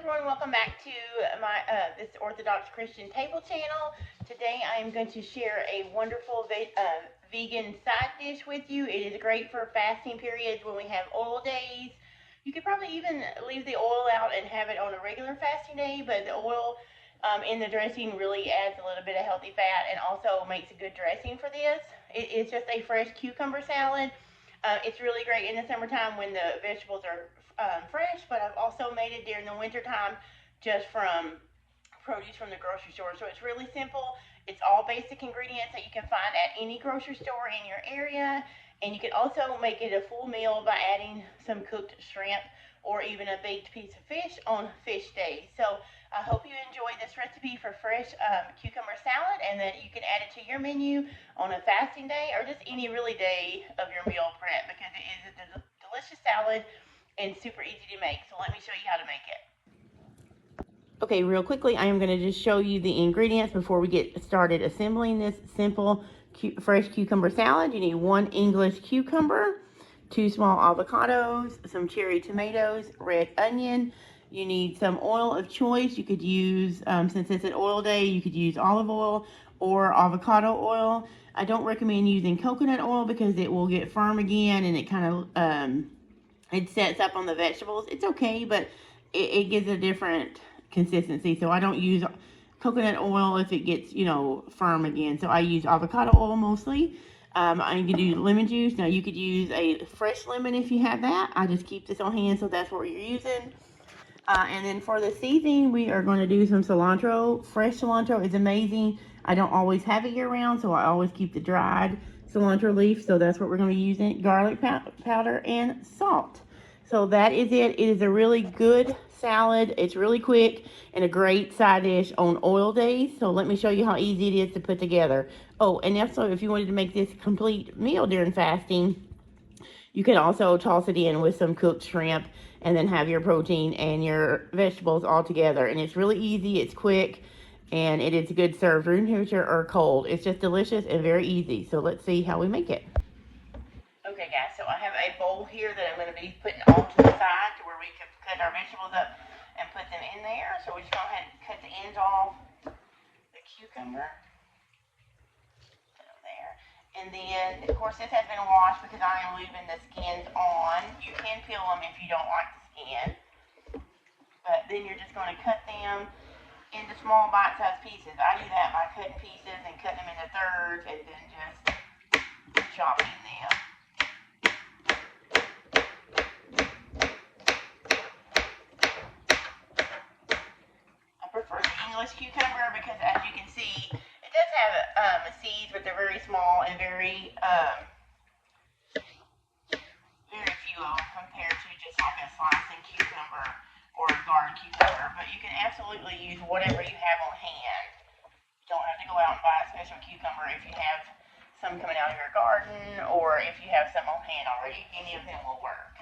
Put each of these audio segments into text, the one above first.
everyone, welcome back to my this Orthodox Christian table channel. Today I am going to share a wonderful vegan side dish with you. It is great for fasting periods when we have oil days. You could probably even leave the oil out and have it on a regular fasting day, but the oil in the dressing really adds a little bit of healthy fat and also makes a good dressing for this. It's just a fresh cucumber salad. It's really great in the summertime when the vegetables are fresh, but I've also made it during the winter time just from produce from the grocery store. So it's really simple. It's all basic ingredients that you can find at any grocery store in your area. And you can also make it a full meal by adding some cooked shrimp or even a baked piece of fish on fish days. So I hope you enjoy this recipe for fresh cucumber salad and that you can add it to your menu on a fasting day or just any really day of your meal prep because it is a delicious salad and super easy to make. So let me show you how to make it. Okay, real quickly, I am going to just show you the ingredients before we get started assembling this simple fresh cucumber salad. You need 1 English cucumber, 2 small avocados, some cherry tomatoes, red onion. You need some oil of choice. You could use, since it's an oil day, you could use olive oil or avocado oil. I don't recommend using coconut oil because it will get firm again and it kind of, it sets up on the vegetables. It's okay, but it gives a different consistency. So I don't use coconut oil if it gets, firm again. So I use avocado oil mostly. I can do lemon juice. Now you could use a fresh lemon if you have that. I just keep this on hand, so that's what you're using. And then for the seasoning, we are going to do some cilantro. Fresh cilantro is amazing. I don't always have it year round, so I always keep the dried cilantro leaf. So that's what we're going to be using. Garlic powder and salt. So that is it. It is a really good salad. It's really quick and a great side dish on oil days. So let me show you how easy it is to put together. Oh, and also if you wanted to make this complete meal during fasting, you can also toss it in with some cooked shrimp and then have your protein and your vegetables all together. And it's really easy, it's quick, and it is good served room temperature or cold. It's just delicious and very easy. So let's see how we make it. Okay guys, so I have a bowl here that I'm going to be putting all to the side to where we can cut our vegetables up and put them in there. So we're just going to go ahead and cut the ends off the cucumber. And then, of course, this has been washed because I am leaving the skins on. You can peel them if you don't like the skin. But then you're just going to cut them into small bite-sized pieces. I do that by cutting pieces and cutting them into thirds and then just chopping them. I prefer the English cucumber because, as you can see, it does have seeds, but they're very small and very few of them compared to just like a slicing cucumber or a garden cucumber. But you can absolutely use whatever you have on hand. You don't have to go out and buy a special cucumber if you have some coming out of your garden or if you have some on hand already. Any of them will work.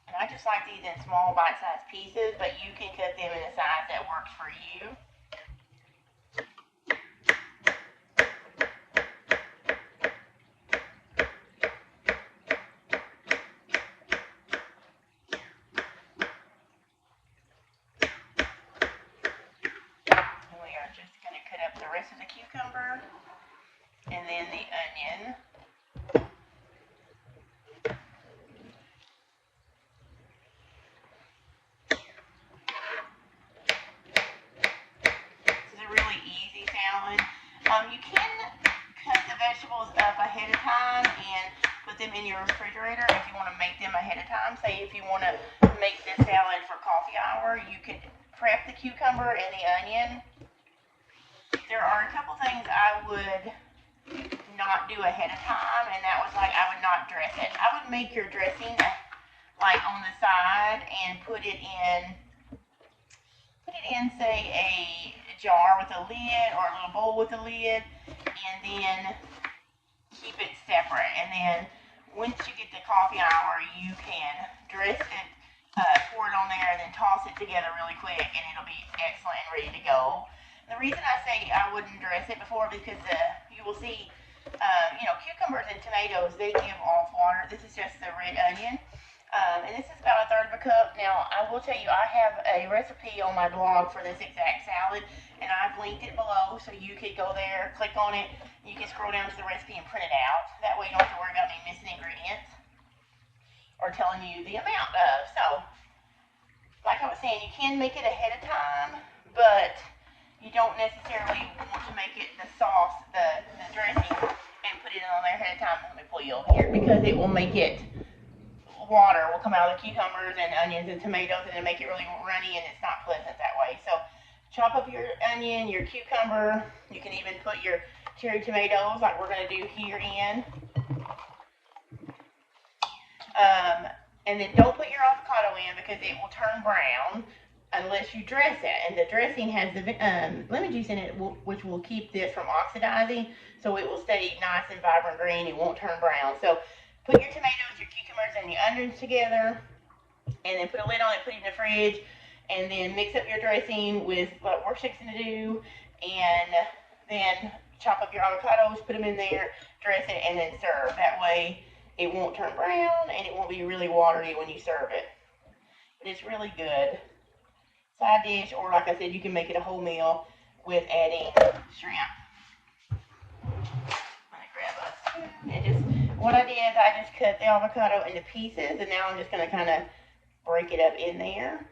And I just like these in small bite-sized pieces, but you can cut them in a size that works for you. The rest of the cucumber and then the onion. This is a really easy salad. You can cut the vegetables up ahead of time and put them in your refrigerator if you want to make them ahead of time. Say if you want to make this salad for coffee hour, you can prep the cucumber and the onion. There are a couple things I would not do ahead of time, and that was like I would not dress it. I would make your dressing like on the side and put it in say a jar with a lid or a little bowl with a lid, and then keep it separate. And then once you get the coffee hour, you can dress it, pour it on there, and then toss it together really quick, and it'll be excellent and ready to go. The reason I say I wouldn't dress it before because you will see, cucumbers and tomatoes, they give off water. This is just the red onion. And this is about 1/3 of a cup. Now, I will tell you, I have a recipe on my blog for this exact salad, and I've linked it below, so you could go there, click on it, you can scroll down to the recipe and print it out. That way you don't have to worry about me missing ingredients or telling you the amount of. So, like I was saying, you can make it ahead of time, but you don't necessarily want to make it the sauce, the dressing, and put it on there ahead of time. Let me pull you over here, because it will make it, water will come out of the cucumbers and onions and tomatoes, and it'll make it really runny, and it's not pleasant that way. So chop up your onion, your cucumber. You can even put your cherry tomatoes, like we're going to do here, in. And then don't put your avocado in, because it will turn brown unless you dress it. And the dressing has the lemon juice in it, which will keep this from oxidizing, so it will stay nice and vibrant green. It won't turn brown. So put your tomatoes, your cucumbers, and your onions together, and then put a lid on it, put it in the fridge, and then mix up your dressing with what we're fixing to do, and then chop up your avocados, put them in there, dress it, and then serve. That way it won't turn brown, and it won't be really watery when you serve it. But it's really good side dish, or like I said, you can make it a whole meal with adding shrimp. I'm going to grab a spoon and just... What I did is I just cut the avocado into pieces, and now I'm just going to kind of break it up in there.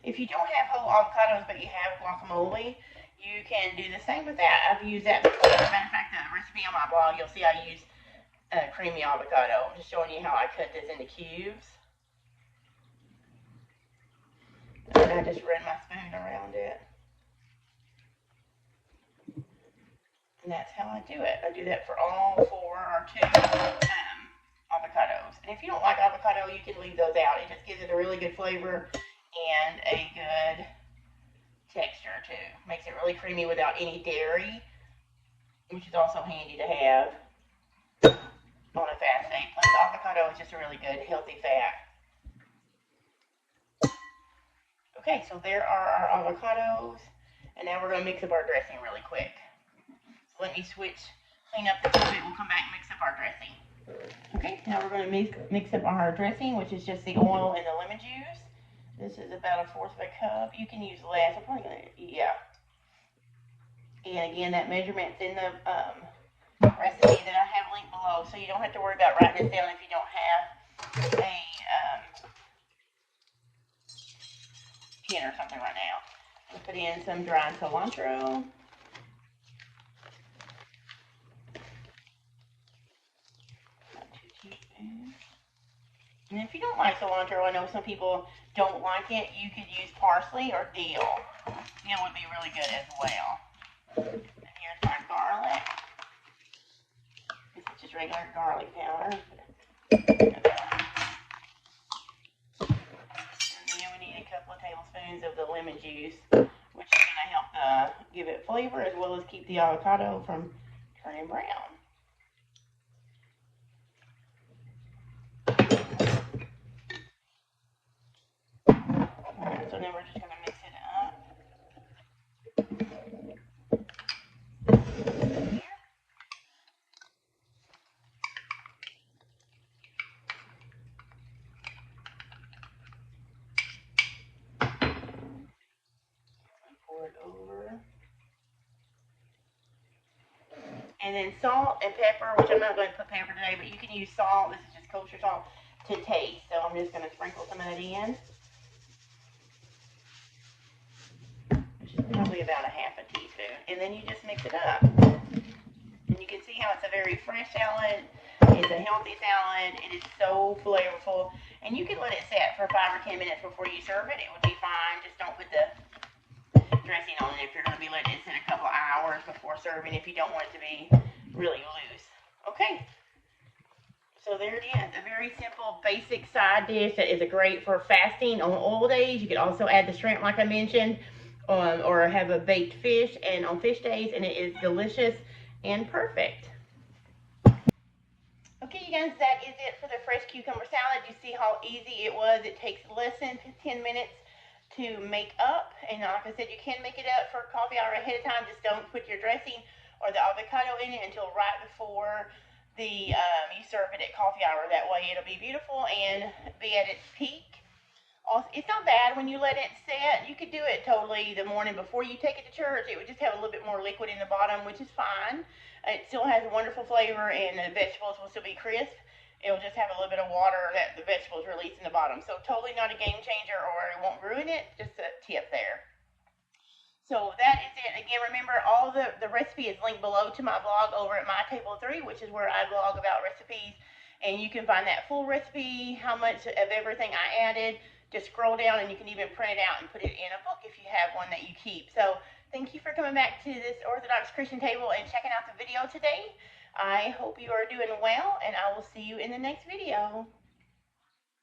If you don't have whole avocados but you have guacamole, you can do the same with that. I've used that before. As a matter of fact, the recipe on my blog, you'll see I use creamy avocado. I'm just showing you how I cut this into cubes. And I just run my spoon around it. And that's how I do it. I do that for all 4 or 2 avocados. And if you don't like avocado, you can leave those out. It just gives it a really good flavor and a good texture too. Makes it really creamy without any dairy, which is also handy to have on a fast day. Plus, avocado is just a really good, healthy fat. Okay, so there are our avocados. And now we're going to mix up our dressing really quick. Let me clean up the tube. We'll come back and mix up our dressing. Okay, now we're going to mix up our dressing, which is just the oil and the lemon juice. This is about 1/4 cup. You can use less. I'm probably going to, yeah. And again, that measurement's in the recipe that I have linked below, so you don't have to worry about writing this down if you don't have a pen or something right now. We'll put in some dried cilantro. And if you don't like cilantro, I know some people don't like it, you could use parsley or dill. Dill would be really good as well. And here's my garlic. This is just regular garlic powder. And then we need a couple of tablespoons of the lemon juice, which is going to help give it flavor as well as keep the avocado from turning brown. So then we're just going to mix it up. Here. Pour it over. And then salt and pepper, which I'm not going to put pepper today, but you can use salt. This is just kosher salt to taste. So I'm just going to sprinkle some of that in. Probably about 1/2 teaspoon, and then you just mix it up. And you can see how it's a very fresh salad. It's a healthy salad. It is so flavorful, and you can let it set for 5 or 10 minutes before you serve it. It would be fine. Just don't put the dressing on it if you're going to be letting it sit a couple of hours before serving, if you don't want it to be really loose. Okay. So there it is, a very simple, basic side dish that is great for fasting on oil days. You could also add the shrimp, like I mentioned. Or have a baked fish and on fish days, and it is delicious and perfect. Okay, you guys, that is it for the fresh cucumber salad. You see how easy it was. It takes less than 10 minutes to make up, and like I said, you can make it up for coffee hour ahead of time. Just don't put your dressing or the avocado in it until right before you serve it at coffee hour. That way it'll be beautiful and be at its peak. It's not bad when you let it set. You could do it totally the morning before you take it to church. It would just have a little bit more liquid in the bottom, which is fine. It still has a wonderful flavor, and the vegetables will still be crisp. It'll just have a little bit of water that the vegetables release in the bottom. So totally not a game changer, or it won't ruin it. Just a tip there. So that is it. Again, remember, all the recipe is linked below to my blog over at My Table 3, which is where I blog about recipes. And you can find that full recipe, how much of everything I added. Just scroll down and you can even print it out and put it in a book if you have one that you keep. So thank you for coming back to this Orthodox Christian Table and checking out the video today. I hope you are doing well, and I will see you in the next video.